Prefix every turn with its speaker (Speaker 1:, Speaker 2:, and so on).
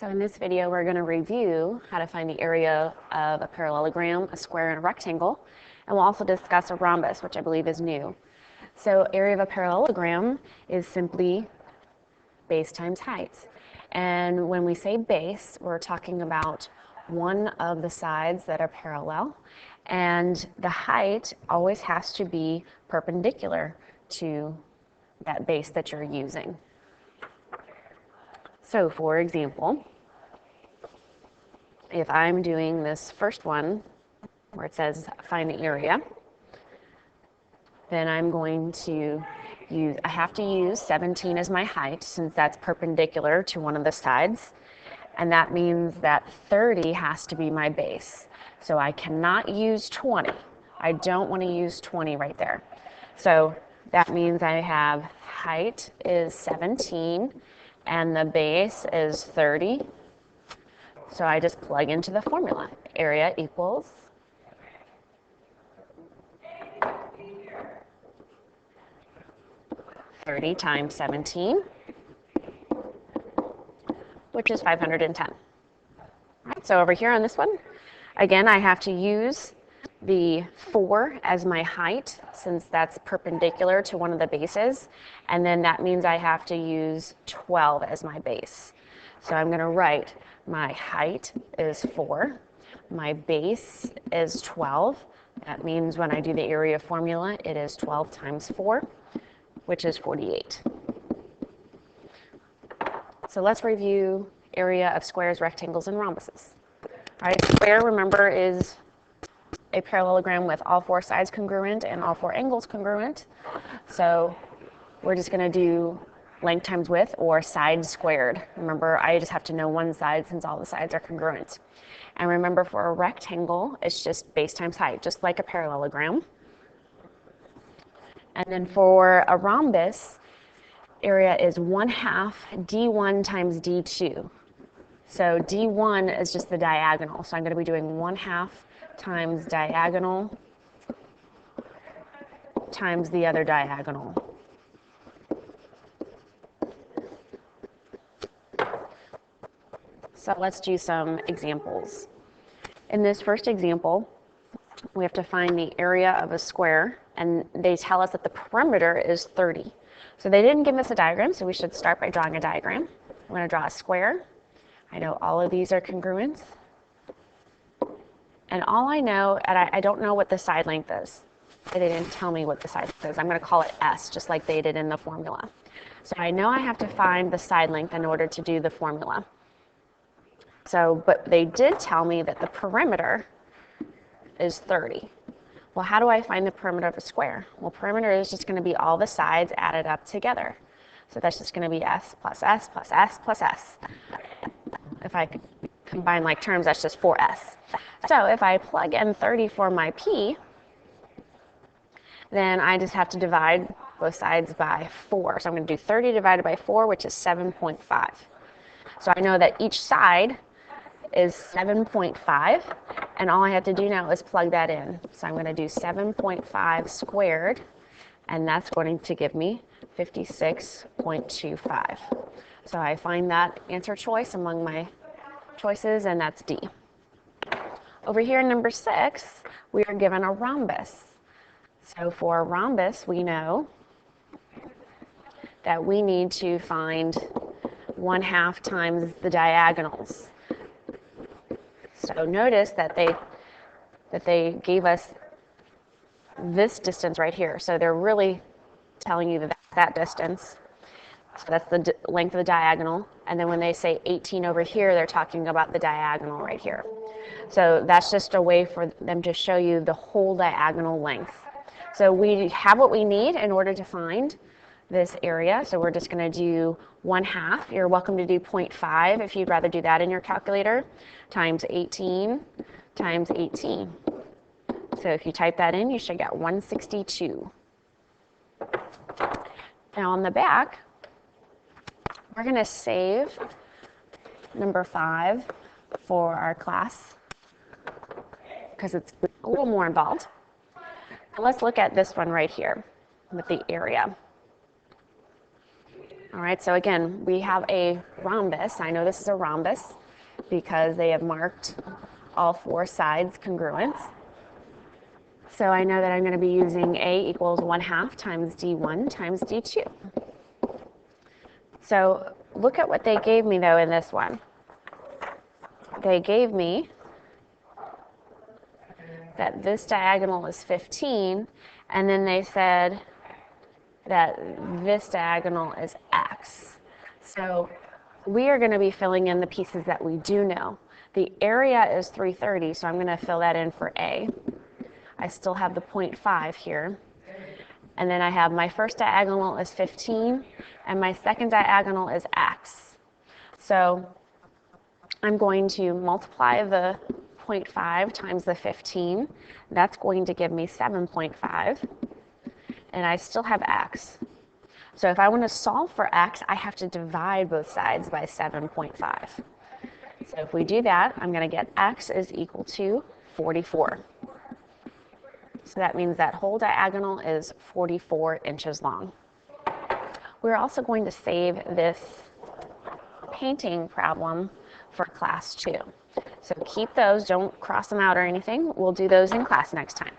Speaker 1: So in this video, we're going to review how to find the area of a parallelogram, a square, and a rectangle. And we'll also discuss a rhombus, which I believe is new. So area of a parallelogram is simply base times height. And when we say base, we're talking about one of the sides that are parallel. And the height always has to be perpendicular to that base that you're using. So for example, if I'm doing this first one where it says find the area, then I'm going to I have to use 17 as my height since that's perpendicular to one of the sides. And that means that 30 has to be my base. So I cannot use 20. I don't want to use 20 right there. So that means I have height is 17 and the base is 30. So I just plug into the formula. Area equals 30 times 17, which is 510. All right, so over here on this one, again, I have to use the 4 as my height since that's perpendicular to one of the bases. And then that means I have to use 12 as my base. So I'm going to write my height is 4. My base is 12. That means when I do the area formula, it is 12 times 4, which is 48. So let's review area of squares, rectangles, and rhombuses. All right, square, remember, is a parallelogram with all 4 sides congruent and all 4 angles congruent. So we're just going to do length times width or side squared. Remember, I just have to know one side since all the sides are congruent. And remember, for a rectangle, it's just base times height, just like a parallelogram. And then for a rhombus, area is 1/2 d1 times d2. So d1 is just the diagonal. So I'm going to be doing 1/2 times diagonal times the other diagonal. So let's do some examples. In this first example, we have to find the area of a square, and they tell us that the perimeter is 30. So they didn't give us a diagram, so we should start by drawing a diagram. I'm going to draw a square. I know all of these are congruent. And all I know, and I don't know what the side length is. They didn't tell me what the side length is. I'm going to call it S, just like they did in the formula. So I know I have to find the side length in order to do the formula. So, but they did tell me that the perimeter is 30. Well, how do I find the perimeter of a square? Well, perimeter is just going to be all the sides added up together. So that's just going to be S plus S plus S plus S. If I combine like terms, that's just 4S. So if I plug in 30 for my P, then I just have to divide both sides by 4. So I'm going to do 30 divided by 4, which is 7.5. So I know that each side is 7.5, and all I have to do now is plug that in. So I'm going to do 7.5 squared, and that's going to give me 56.25. So I find that answer choice among my choices, and that's D. Over here in number 6, we are given a rhombus. So for a rhombus, we know that we need to find 1/2 times the diagonals. So notice that they gave us this distance right here. So they're really telling you that distance. So that's the length of the diagonal. And then when they say 18 over here, they're talking about the diagonal right here. So that's just a way for them to show you the whole diagonal length. So we have what we need in order to find this area. So we're just going to do 1/2. You're welcome to do 0.5 if you'd rather do that in your calculator, times 18 times 18. So if you type that in, you should get 162. Now on the back, we're going to save number 5 for our class because it's a little more involved. And let's look at this one right here with the area. All right, so again, we have a rhombus. I know this is a rhombus because they have marked all four sides congruent. So I know that I'm going to be using A equals 1/2 times D1 times D2. So look at what they gave me though in this one. They gave me that this diagonal is 15, and then they said that this diagonal is x. So we are going to be filling in the pieces that we do know. The area is 330, so I'm going to fill that in for A. I still have the 0.5 here. And then I have my first diagonal is 15, and my second diagonal is x. So I'm going to multiply the 0.5 times the 15. That's going to give me 7.5. And I still have x. So if I want to solve for x, I have to divide both sides by 7.5. So if we do that, I'm going to get x is equal to 44. So that means that whole diagonal is 44 inches long. We're also going to save this painting problem for class 2. So keep those, don't cross them out or anything. We'll do those in class next time.